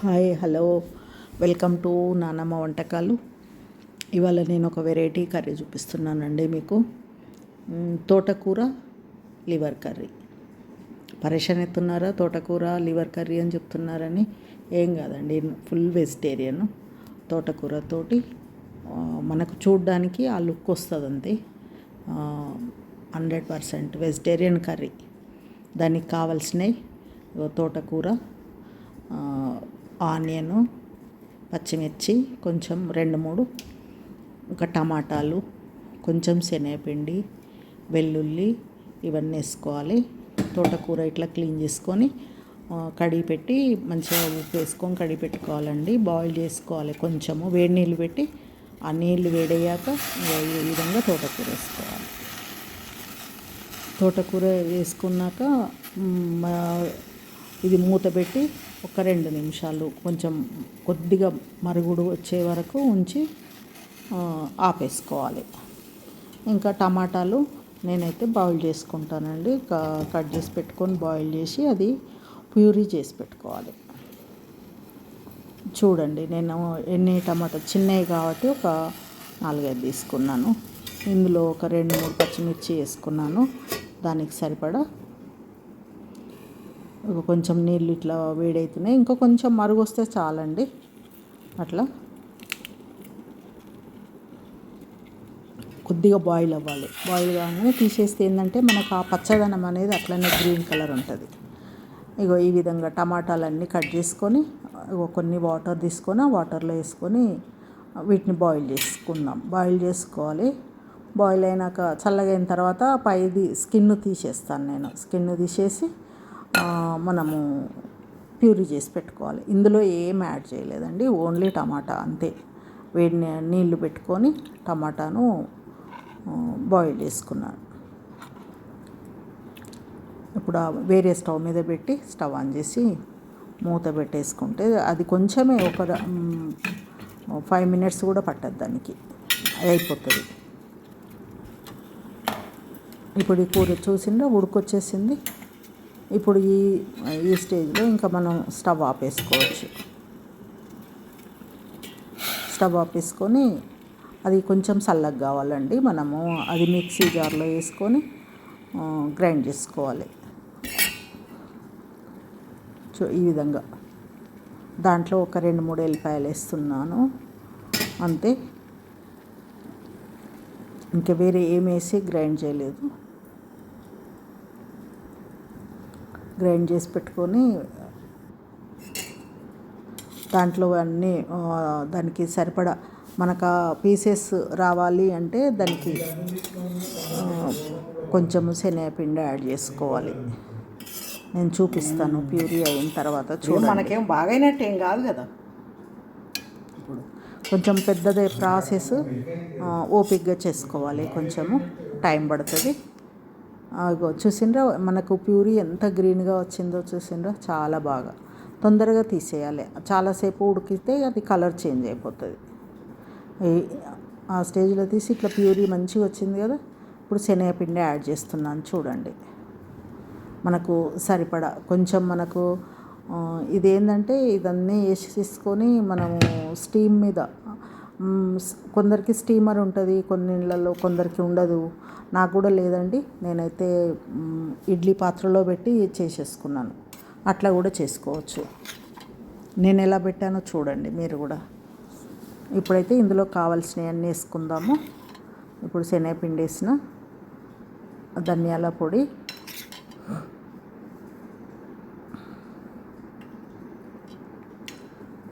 Hi hello welcome to నానమ్మ వంటకాలు. ఇవాళ నేను ఒక వెరైటీ కర్రీ చూపిస్తున్నానండి మీకు. తోటకూర లివర్ కర్రీ. పరేషాన్ అవుతున్నారా? తోటకూర లివర్ కర్రీ అని చెప్తున్నారని. ఏం కాదండి, ఫుల్ వెజిటేరియన్. తోటకూరతోటి మనకు చూడ్డానికి ఆ లుక్ వస్తుంది అంతే. 100% వెజిటేరియన్ కర్రీ. దానికి కావాల్సినవి తోటకూర, ఆనియను, పచ్చిమిర్చి, కొంచెం 2-3 ఒక టమాటాలు, కొంచెం శనగపిండి, వెల్లుల్లి, ఇవన్నీ వేసుకోవాలి. తోటకూర ఇట్లా క్లీన్ చేసుకొని కడిగి పెట్టి మంచిగా ఉప్పు వేసుకొని కడిగి పెట్టుకోవాలండి. బాయిల్ చేసుకోవాలి. కొంచెము వేడి నీళ్ళు పెట్టి ఆ నీళ్ళు వేడయ్యాక ఈ విధంగా తోటకూర వేసుకోవాలి. తోటకూర వేసుకున్నాక ఇది మూత పెట్టి ఒక 2 నిమిషాలు కొంచెం కొద్దిగా మరుగుడు వచ్చే వరకు ఉంచి ఆపేసుకోవాలి. ఇంకా టమాటాలు నేనైతే బాయిల్ చేసుకుంటానండి. కట్ చేసి పెట్టుకొని బాయిల్ చేసి అది ప్యూరీ చేసి పెట్టుకోవాలి. చూడండి, నేను ఎన్ని టమాటా చిన్నవి కాబట్టి ఒక 4-5 తీసుకున్నాను. ఇందులో ఒక 2-3 పచ్చిమిర్చి వేసుకున్నాను. దానికి సరిపడా కొంచెం నీళ్ళు ఇట్లా వేడవుతున్నాయి. ఇంకా కొంచెం మరుగు వస్తే చాలండి. అట్లా కొద్దిగా బాయిల్ అవ్వాలి. బాయిల్ కాగానే తీసేస్తే ఏంటంటే మనకు ఆ పచ్చదనం అనేది అట్లనే గ్రీన్ కలర్ ఉంటుంది. ఈ విధంగా టమాటాలన్నీ కట్ చేసుకొని కొన్ని వాటర్ తీసుకొని ఆ వాటర్లో వేసుకొని వీటిని బాయిల్ చేసుకుందాం. బాయిల్ చేసుకోవాలి. బాయిల్ అయినాక చల్లగా అయిన తర్వాత పైది స్కిన్ తీసేస్తాను నేను. స్కిన్ తీసేసి మనము ప్యూరీ చేసి పెట్టుకోవాలి. ఇందులో ఏం యాడ్ చేయలేదండి, ఓన్లీ టమాటా అంతే. వేడి నీళ్ళు పెట్టుకొని టమాటాను బాయిల్ చేసుకున్నాను. ఇప్పుడు వేరే స్టవ్ మీద పెట్టి స్టవ్ ఆన్ చేసి మూత పెట్టేసుకుంటే అది కొంచెమే ఒక 5 మినిట్స్ కూడా పట్టదు, దానికి అయిపోతుంది. ఇప్పుడు ఈ కూర చూసిందా ఉడికొచ్చేసింది. ఇప్పుడు ఈ స్టేజ్లో ఇంకా మనం స్టవ్ ఆపేసుకోవచ్చు. స్టవ్ ఆపేసుకొని అది కొంచెం చల్లగా కావాలండి. మనము అది మిక్సీ జార్లో వేసుకొని గ్రైండ్ చేసుకోవాలి. ఈ విధంగా దాంట్లో ఒక 2-3 ఎల్లిపాయలు వేస్తున్నాను అంతే. ఇంకా వేరే ఏం వేసి గ్రైండ్ చేయలేదు. గ్రైండ్ చేసి పెట్టుకొని దాంట్లో అన్నీ దానికి సరిపడా మనకు పీసెస్ రావాలి అంటే దానికి కొంచెం శనగపిండి యాడ్ చేసుకోవాలి. నేను చూపిస్తాను ప్యూరీ అయిన తర్వాత. చూడండి, మనకేం బాగైనట్టు ఏం కాదు కదా. ఇప్పుడు కొంచెం పెద్దదే ప్రాసెస్, ఓపికగా చేసుకోవాలి. కొంచెము టైం పడుతుంది. చూసిండ్రా మనకు ప్యూరీ ఎంత గ్రీన్గా వచ్చిందో చూసిండ్రా? చాలా బాగా తొందరగా తీసేయాలి. చాలాసేపు ఉడికితే అది కలర్ చేంజ్ అయిపోతుంది. ఆ స్టేజ్లో తీసి ఇట్లా ప్యూరీ మంచిగా వచ్చింది కదా. ఇప్పుడు శనగపిండి యాడ్ చేస్తున్నాను. చూడండి, మనకు సరిపడా కొంచెం మనకు ఇదేంటంటే ఇదన్నీ వేసి తీసుకొని మనము స్టీమ్ మీద, కొందరికి స్టీమర్ ఉంటుంది కొన్ని ఇళ్ళల్లో, కొందరికి ఉండదు. నాకు కూడా లేదండి. నేనైతే ఇడ్లీ పాత్రలో పెట్టి చేసేసుకున్నాను. అట్లా కూడా చేసుకోవచ్చు. నేను ఎలా పెట్టానో చూడండి మీరు కూడా. ఇప్పుడైతే ఇందులో కావాల్సినవన్నీ వేసుకుందాము. ఇప్పుడు శనగపిండి వేసిన, ధనియాల పొడి,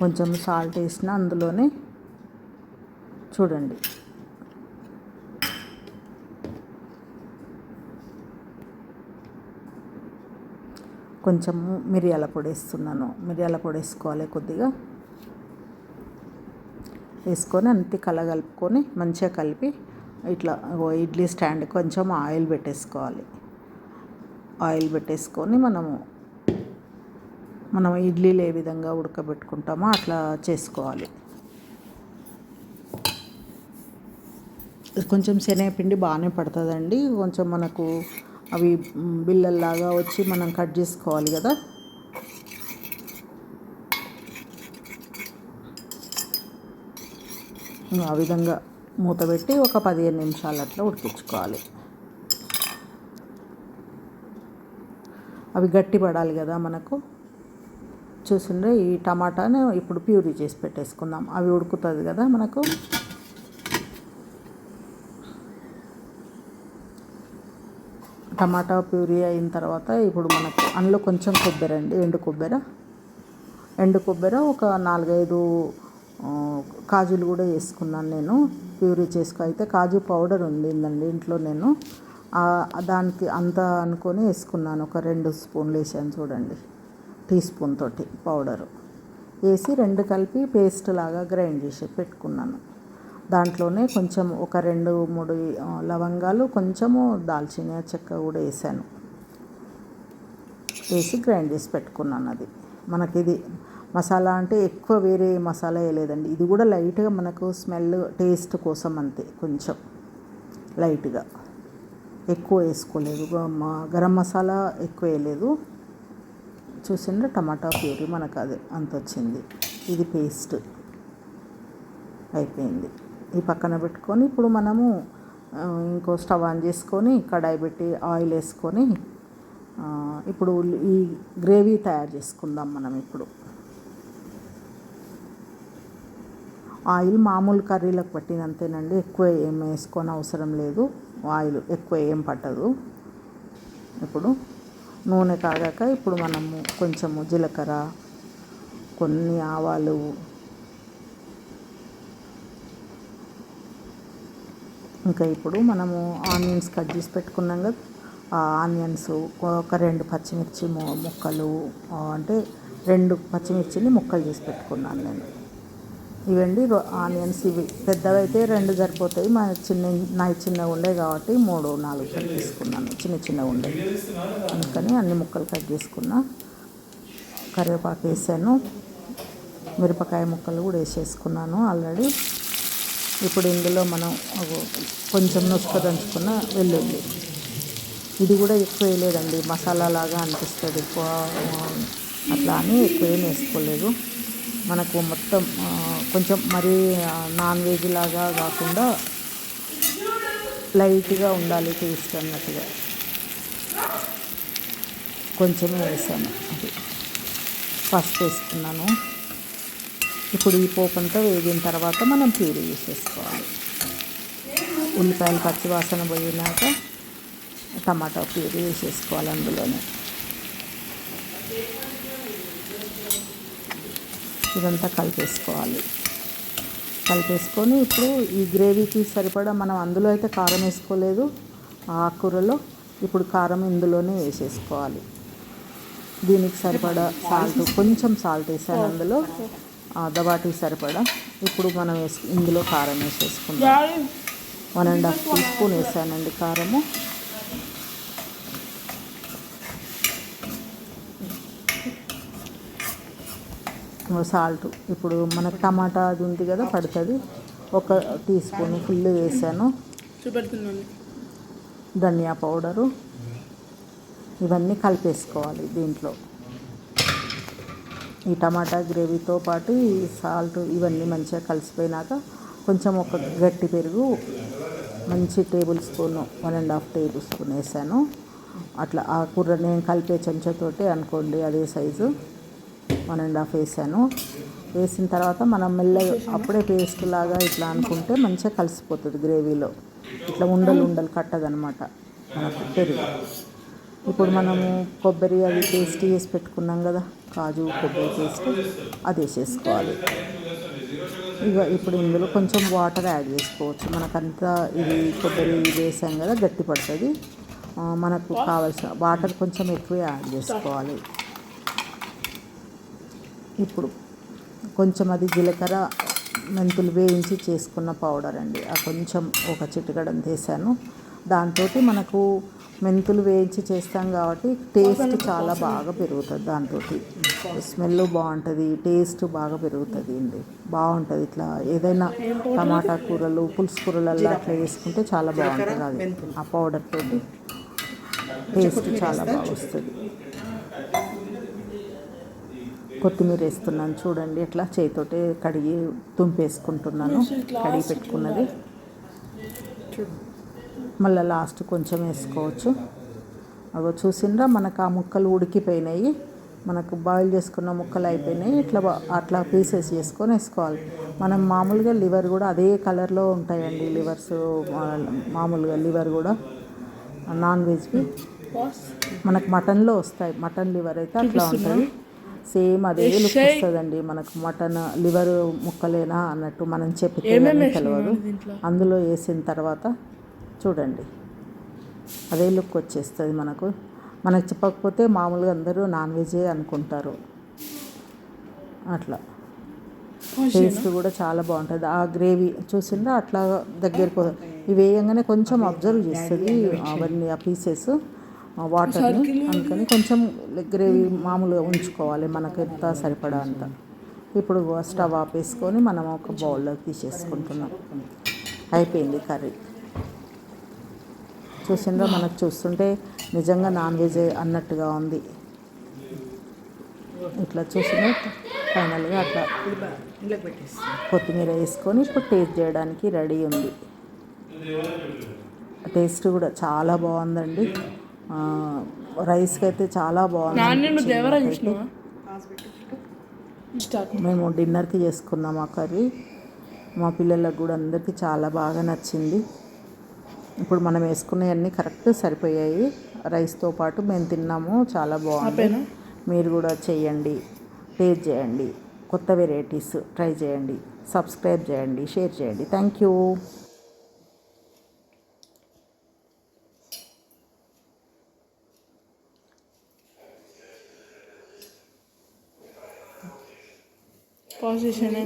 కొంచెం సాల్ట్ వేసిన అందులోనే. చూడండి, కొంచెము మిరియాల పొడి వేస్తున్నాను. మిరియాల పొడి వేసుకోవాలి కొద్దిగా. వేసుకొని అంతే కలగలుపుకొని మంచిగా కలిపి ఇట్లా ఇడ్లీ స్టాండ్ కొంచెం ఆయిల్ పెట్టేసుకోవాలి. ఆయిల్ పెట్టేసుకొని మనం ఇడ్లీలు ఏ విధంగా ఉడకబెట్టుకుంటామో అట్లా చేసుకోవాలి. కొంచెం శనగపిండి బాగానే పడుతుందండి. కొంచెం మనకు అవి బిళ్ళల్లాగా వచ్చి మనం కట్ చేసుకోవాలి కదా. ఆ విధంగా మూత పెట్టి ఒక 15 నిమిషాలు అట్లా ఉడికించుకోవాలి. అవి గట్టి పడాలి కదా మనకు. చూసిండ్రే ఈ టమాటాను ఇప్పుడు ప్యూరీ చేసి పెట్టేసుకుందాం. అవి ఉడుకుతుంది కదా మనకు. టమాటా ప్యూరీ అయిన తర్వాత ఇప్పుడు మనకు అందులో కొంచెం కొబ్బరి అండి, ఎండు కొబ్బరి ఒక 4-5 కాజులు కూడా వేసుకున్నాను నేను ప్యూరీ అయితే కాజు పౌడర్ ఉండిందండి ఇంట్లో, నేను దానికి అంత అనుకొని వేసుకున్నాను. ఒక 2 స్పూన్లు వేసాను చూడండి, టీ స్పూన్ తోటి పౌడరు వేసి 2 కలిపి పేస్ట్ లాగా గ్రైండ్ చేసి పెట్టుకున్నాను. దాంట్లోనే కొంచెం ఒక 2-3 లవంగాలు, కొంచెము దాల్చిన చెక్క కూడా వేసాను. వేసి గ్రైండ్ చేసి పెట్టుకున్నాను. అది మనకి ఇది మసాలా అంటే ఎక్కువ వేరే మసాలా వేయలేదండి. ఇది కూడా లైట్గా మనకు స్మెల్ టేస్ట్ కోసం అంతే, కొంచెం లైట్గా, ఎక్కువ వేసుకోలేదు. గరం మసాలా ఎక్కువ వేయలేదు. చూసిండ్రా టమాటా ప్యూరీ మనకు అది అంత వచ్చింది. ఇది పేస్ట్ అయిపోయింది. ఈ పక్కన పెట్టుకొని ఇప్పుడు మనము ఇంకో స్టవ్ ఆన్ చేసుకొని కడాయి పెట్టి ఆయిల్ వేసుకొని ఇప్పుడు ఈ గ్రేవీ తయారు చేసుకుందాం మనం. ఇప్పుడు ఆయిల్ మామూలు కర్రీలకు పట్టినంతేనండి, ఎక్కువ ఏం వేసుకొని అవసరం లేదు. ఆయిల్ ఎక్కువ ఏం పట్టదు. ఇప్పుడు నూనె కాగాక ఇప్పుడు మనము కొంచెము జీలకర్ర, కొన్ని ఆవాలు, ఇంకా ఇప్పుడు మనము ఆనియన్స్ కట్ చేసి పెట్టుకున్నాం కదా, ఆ ఆనియన్స్ ఒక 2 పచ్చిమిర్చి ముక్కలు, అంటే 2 పచ్చిమిర్చిని ముక్కలు చేసి పెట్టుకున్నాను నేను. ఇవండి ఆనియన్స్. ఇవి పెద్దవైతే 2 సరిపోతాయి, నాయి చిన్నగా ఉండే కాబట్టి 3-4 కట్ తీసుకున్నాను, చిన్నగా ఉండే, అందుకని అన్ని ముక్కలు కట్ చేసుకున్నా. కరివేపాకు వేసాను, మిరపకాయ ముక్కలు కూడా వేసేసుకున్నాను ఆల్రెడీ. ఇప్పుడు ఇందులో మనం కొంచెం నుసుక దంచుకున్న వెల్లుల్లి, ఇది కూడా ఎక్కువ వేయలేదండి, మసాలా లాగా అనిపిస్తుంది ఎక్కువ, అట్లా అని ఎక్కువ ఏం వేసుకోలేదు. మనకు మొత్తం కొంచెం మరీ నాన్ వెజ్ లాగా కాకుండా లైట్గా ఉండాలి టేస్ట్ అన్నట్టుగా కొంచెమే వేసాను. అది పసుపు వేసుకున్నాను. ఇప్పుడు ఈ పోపు అంతా వేగిన తర్వాత మనం ప్యూరీ వేసేసుకోవాలి. ఉల్లిపాయలు పచ్చివాసన పోయినాక టమాటా ప్యూరీ వేసేసుకోవాలి అందులోనే. ఇదంతా కలిపేసుకోవాలి. కలిపేసుకొని ఇప్పుడు ఈ గ్రేవీకి సరిపడా మనం అందులో అయితే కారం వేసుకోలేదు ఆకుకూరలో, ఇప్పుడు కారం ఇందులోనే వేసేసుకోవాలి. దీనికి సరిపడా సాల్ట్, కొంచెం సాల్ట్ వేసాను అందులో, దవాటికి సరిపడా. ఇప్పుడు మనం ఇందులో కారం వేసేసుకుందాం. 1.5 టీ స్పూన్ వేసానండి కారము. సాల్ట్ ఇప్పుడు మనకు టమాటా అది ఉంది కదా పడుతుంది, 1 టీ స్పూన్ ఫుల్ వేసాను. ధనియా పౌడరు, ఇవన్నీ కలిపేసుకోవాలి దీంట్లో. ఈ టమాటా గ్రేవీతో పాటు ఈ సాల్ట్ ఇవన్నీ మంచిగా కలిసిపోయినాక కొంచెం ఒక గట్టి పెరుగు మంచి టేబుల్ స్పూన్, 1.5 టేబుల్ స్పూన్ వేసాను. అట్లా ఆ కూర నేను కలిపే చెంచాతోటి అనుకోండి, అదే సైజు 1.5 వేసాను. వేసిన తర్వాత మనం మెల్లగా అప్పుడే పేస్ట్ లాగా ఇట్లా అనుకుంటే మంచిగా కలిసిపోతుంది గ్రేవీలో, ఇట్లా ఉండలు కట్టదనమాట మనకు పెరుగు. ఇప్పుడు మనము కొబ్బరి అది పేస్ట్ చేసి పెట్టుకున్నాం కదా, కాజు కొబ్బరి పేస్ట్, అది వేసేసుకోవాలి. ఇప్పుడు ఇందులో కొంచెం వాటర్ యాడ్ చేసుకోవచ్చు, మనకంతా ఇది కొబ్బరి వేసాం కదా గట్టి పడుతుంది. మనకు కావాల్సిన వాటర్ కొంచెం ఎక్కువ యాడ్ చేసుకోవాలి. ఇప్పుడు కొంచెం అది జీలకర్ర మెంతులు వేయించి చేసుకున్న పౌడర్ అండి, ఆ కొంచెం ఒక చిటికెడంత వేసాను. దాంతో మనకు మెంతులు వేయించి చేస్తాం కాబట్టి టేస్ట్ చాలా బాగా పెరుగుతుంది, దాంతో స్మెల్ బాగుంటుంది, టేస్ట్ బాగా పెరుగుతుంది అండి, బాగుంటుంది. ఇట్లా ఏదైనా టమాటా కూరలు, పులుసు కూరలలో అట్లా వేసుకుంటే చాలా బాగుంటుంది. అది ఆ పౌడర్ తోటి టేస్ట్ చాలా బాగా వస్తుంది. కొత్తిమీర వేస్తున్నాను చూడండి, ఇట్లా చేతితోటి కడిగి తుంపేసుకుంటున్నాను, కడిగి పెట్టుకున్నది. మళ్ళీ లాస్ట్ కొంచెం వేసుకోవచ్చు. అవి చూసిండ్రా, మనకు ఆ ముక్కలు ఉడికిపోయినాయి, మనకు బాయిల్ చేసుకున్న ముక్కలు అయిపోయినాయి. అట్లా పీసెస్ చేసుకొని వేసుకోవాలి. మనం మామూలుగా లివర్ కూడా అదే కలర్లో ఉంటాయండి, లివర్స్ మామూలుగా లివర్ కూడా నాన్ వెజ్వి మనకు మటన్లో వస్తాయి. మటన్ లివర్ అయితే అట్లా ఉంటుంది, సేమ్ అదే లుక్ వస్తుందండి. మనకు మటన్ లివర్ ముక్కలేనా అన్నట్టు మనం చెప్తే తెలియదు. అందులో వేసిన తర్వాత చూడండి అదే లుక్ వచ్చేస్తుంది. మనకు చెప్పకపోతే మామూలుగా అందరూ నాన్ వెజే అనుకుంటారు. అట్లా టేస్ట్ కూడా చాలా బాగుంటుంది. ఆ గ్రేవీ చూసిందా అట్లా దగ్గరకు ఇవి వేయంగానే కొంచెం అబ్జర్వ్ చేస్తుంది అవన్నీ, ఆ పీసెస్ వాటర్ని. అందుకని కొంచెం గ్రేవీ మామూలుగా ఉంచుకోవాలి, మనకు ఎంత సరిపడా అంత. ఇప్పుడు స్టవ్ ఆపేసుకొని మనం ఒక బౌల్లోకి తీసేసుకుంటున్నాం. అయిపోయింది కర్రీ. చూసిందా, మనకు చూస్తుంటే నిజంగా నాన్ వెజ్ అన్నట్టుగా ఉంది. ఇట్లా చూసిన ఫైనల్గా అట్లా కొత్తిమీర వేసుకొని ఇప్పుడు టేస్ట్ చేయడానికి రెడీ ఉంది. టేస్ట్ కూడా చాలా బాగుందండి. రైస్కి అయితే చాలా బాగుంది. మేము డిన్నర్కి చేసుకున్నాం ఆ కర్రీ. మా పిల్లలకు కూడా అందరికీ చాలా బాగా నచ్చింది. ఇప్పుడు మనం వేసుకున్నవన్నీ కరెక్ట్ సరిపోయాయి. రైస్తో పాటు మేము తిన్నాము, చాలా బాగుంది. మీరు కూడా చేయండి, టేస్ట్ చేయండి, కొత్త వెరైటీస్ ట్రై చేయండి, సబ్స్క్రైబ్ చేయండి, షేర్ చేయండి. Thank you. పాజిషన్